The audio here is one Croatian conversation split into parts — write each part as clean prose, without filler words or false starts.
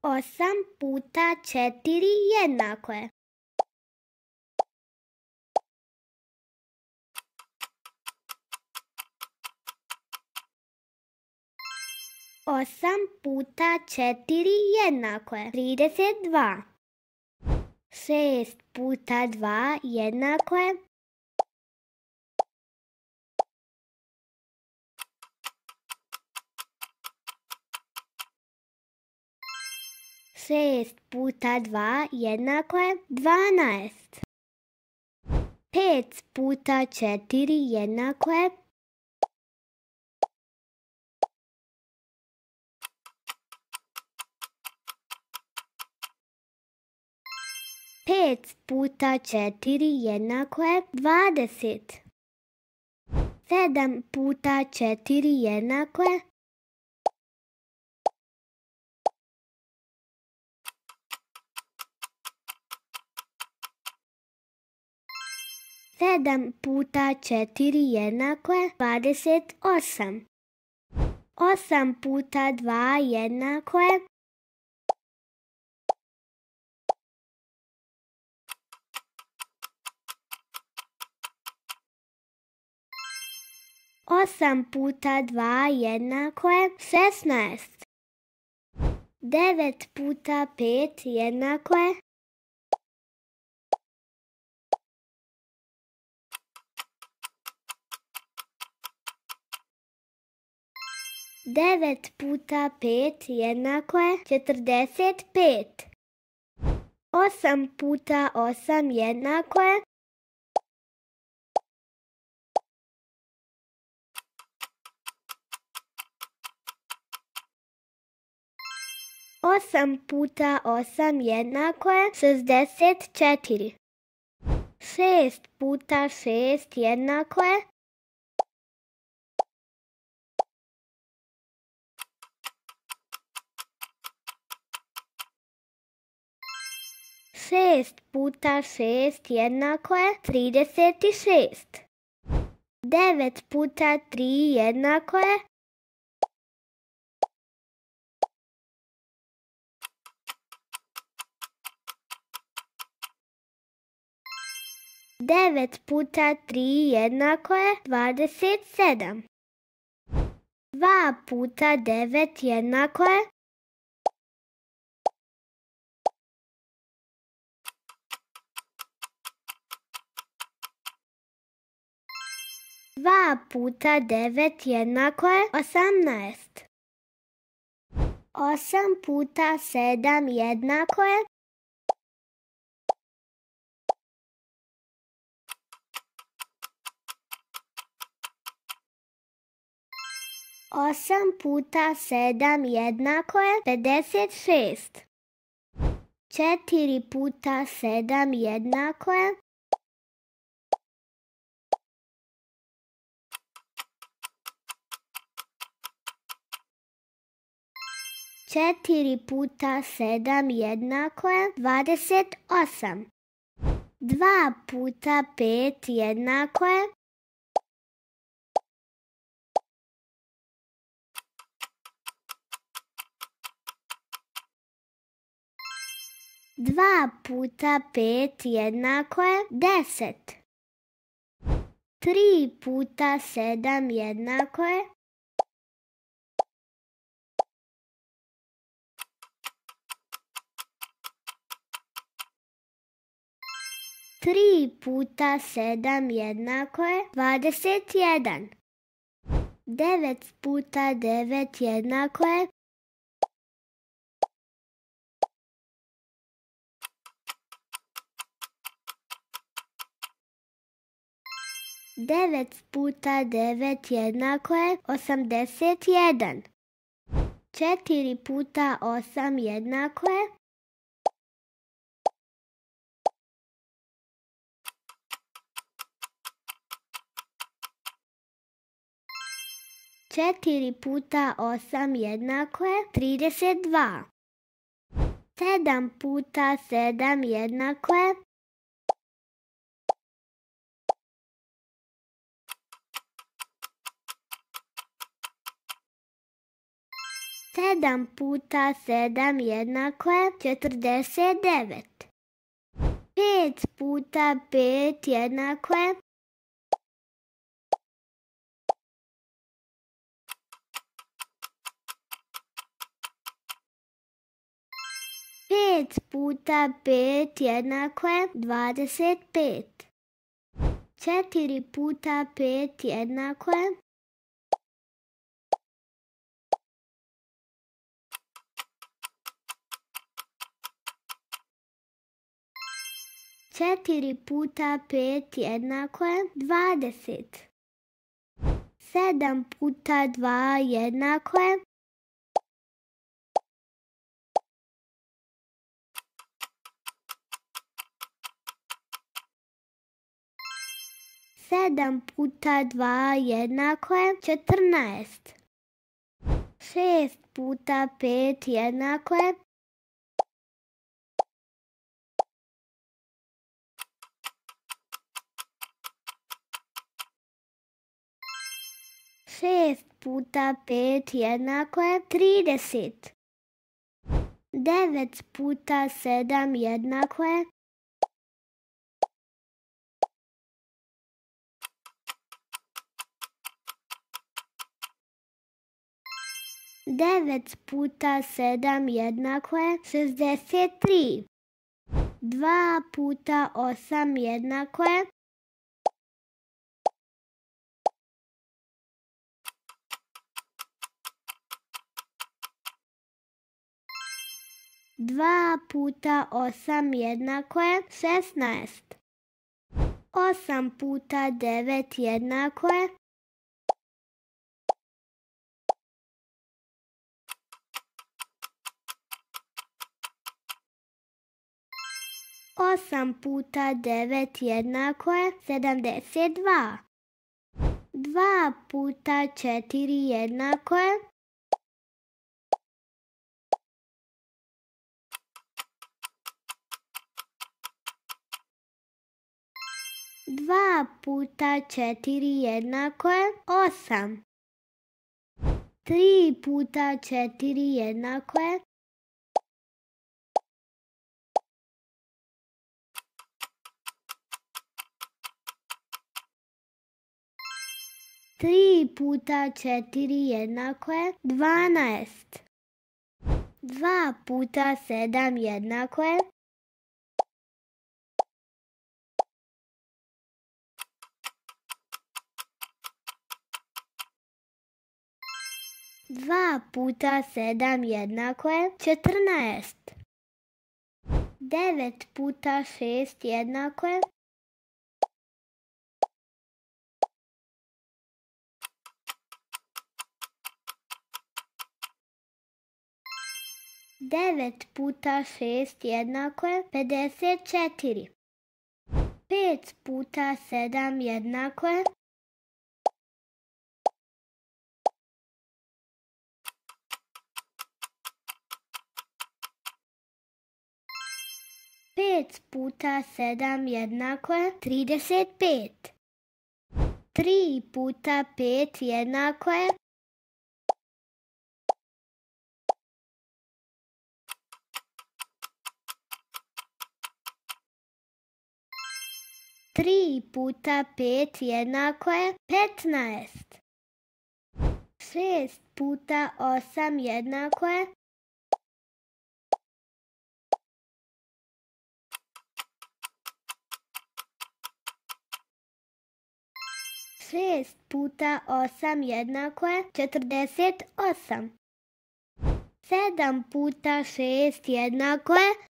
8 puta 4 jednako je. 8 puta 4 jednako je 32. 6 puta 2 jednako je 6 puta 2 jednako je 12. 5 puta 4 jednako je 5 puta 4 jednako je 20. 7 puta 4 jednako je 7 puta 4 jednako je 28. 8 puta 2 jednako je 8 puta 2 jednako je 16. 9 puta 5 jednako je 9 puta 5 jednako je 45. 8 puta 8 jednako je 8 puta 8 jednako je 64. 6 puta 6 jednako je 6 puta 6 jednako je 36. 9 puta 3 jednako je 9 puta 3 jednako je 27. 2 puta 9 jednako je 2 puta 9 jednako je 18. 8 puta 7 jednako je 8 puta 7 jednako je 56. 4 puta 7 jednako je 4 puta 7 jednako je 28. 2 puta 5 jednako je 2 puta 5 jednako je 10. 3 puta 7 jednako je 3 puta 7 jednako je 21. 9 puta 9 jednako je 9 puta 9 jednako je 81. 4 puta 8 jednako je 4 puta 8 jednako je 32. 7 puta 7 jednako je 7 puta 7 jednako je 49. 5 puta 5 jednako je 5 puta 5 jednako je 25. 4 puta 5 jednako je 4 puta 5 jednako je 20. 7 puta 2 jednako je 7 puta 2 jednako je 14. 6 puta 5 jednako je 6 puta 5 jednako je 30. 9 puta 7 jednako je 9 puta 7 jednako je 63. 2 puta 8 jednako je 2 puta 8 jednako je 16. 8 puta 9 jednako je 8 puta 9 jednako je 72. 2 puta 4 jednako je 2 puta 4 jednako je 8. 3 puta 4 jednako je 3 puta 4 jednako je 12. 2 puta 7 jednako je 2 puta 7 jednako je 14. 9 puta 6 jednako je 9 puta 6 jednako je 54. 5 puta 7 jednako je 5 puta 7 jednako je 35. 3 puta 5 jednako je 3 puta 5 jednako je 15. 6 puta 8 jednako je 6 puta 8 jednako je 48. 7 puta 6 jednako je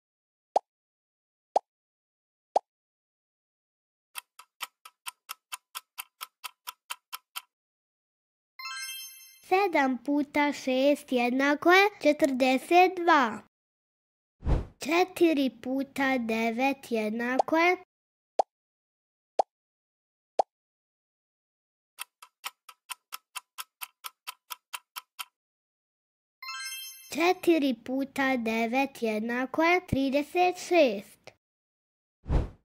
7 puta 6 jednako je 42. 4 puta 9 jednako je 4 puta 9 jednako je 36.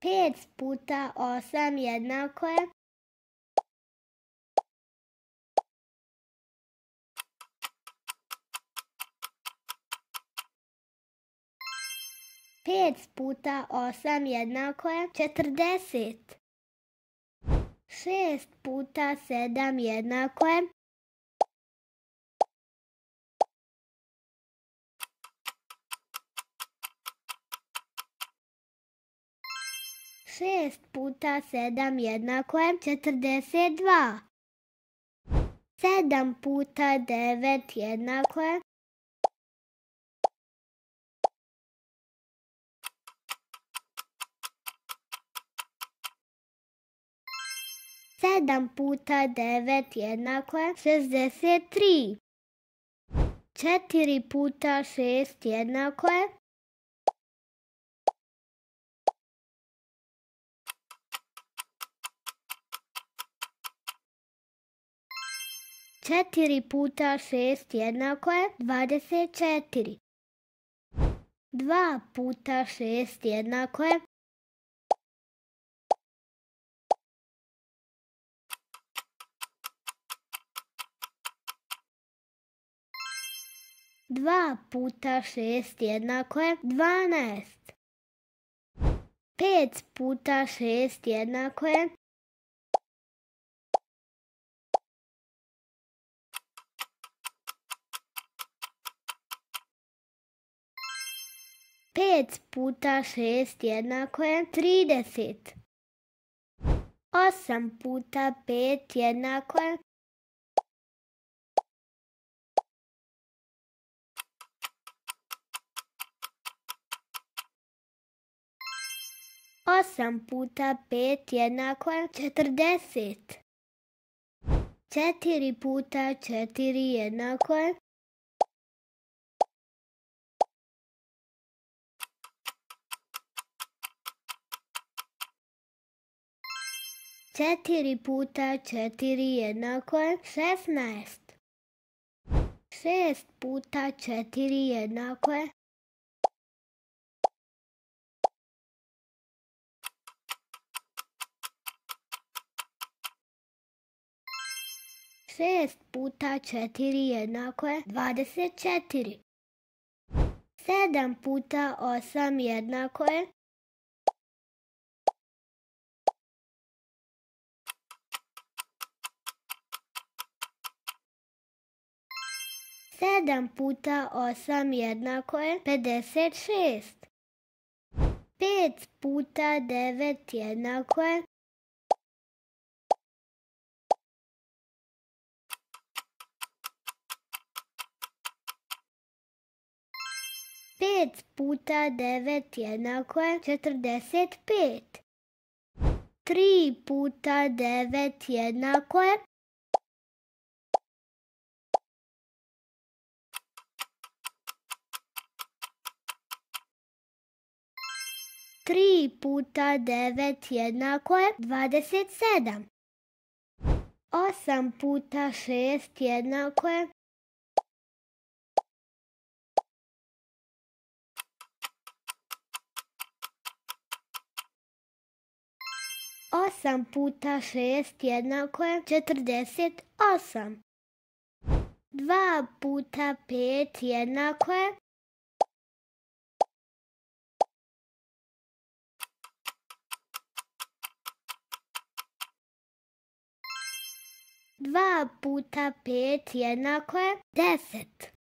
5 puta 8 jednako je 5 puta 8 jednako je 40. 6 puta 7 jednako je 6 puta 7 jednako je 42. 7 puta 9 jednako je 7 puta 9 jednako je 63. 4 puta 6 jednako je 4 puta 6 jednako je 24. 2 puta 6 jednako je 2 puta 6 jednako je 12. 5 puta 6 jednako je 5 puta 6 jednako je 30. 8 puta 5 jednako je 8 puta 5 jednako je 40. 4 puta 4 jednako je 4 puta 4 jednako je 16. 6 puta 4 jednako je 6 puta 4 jednako je 24. 7 puta 8 jednako je 7 puta 8 jednako je 56. 5 puta 9 jednako je 5 puta 9 jednako je 45. 3 puta 9 jednako je 3 puta 9 jednako je 27. 8 puta 6 jednako je 8 puta 6 jednako je 48. 2 puta 5 jednako je 2 puta 5 jednako je 10.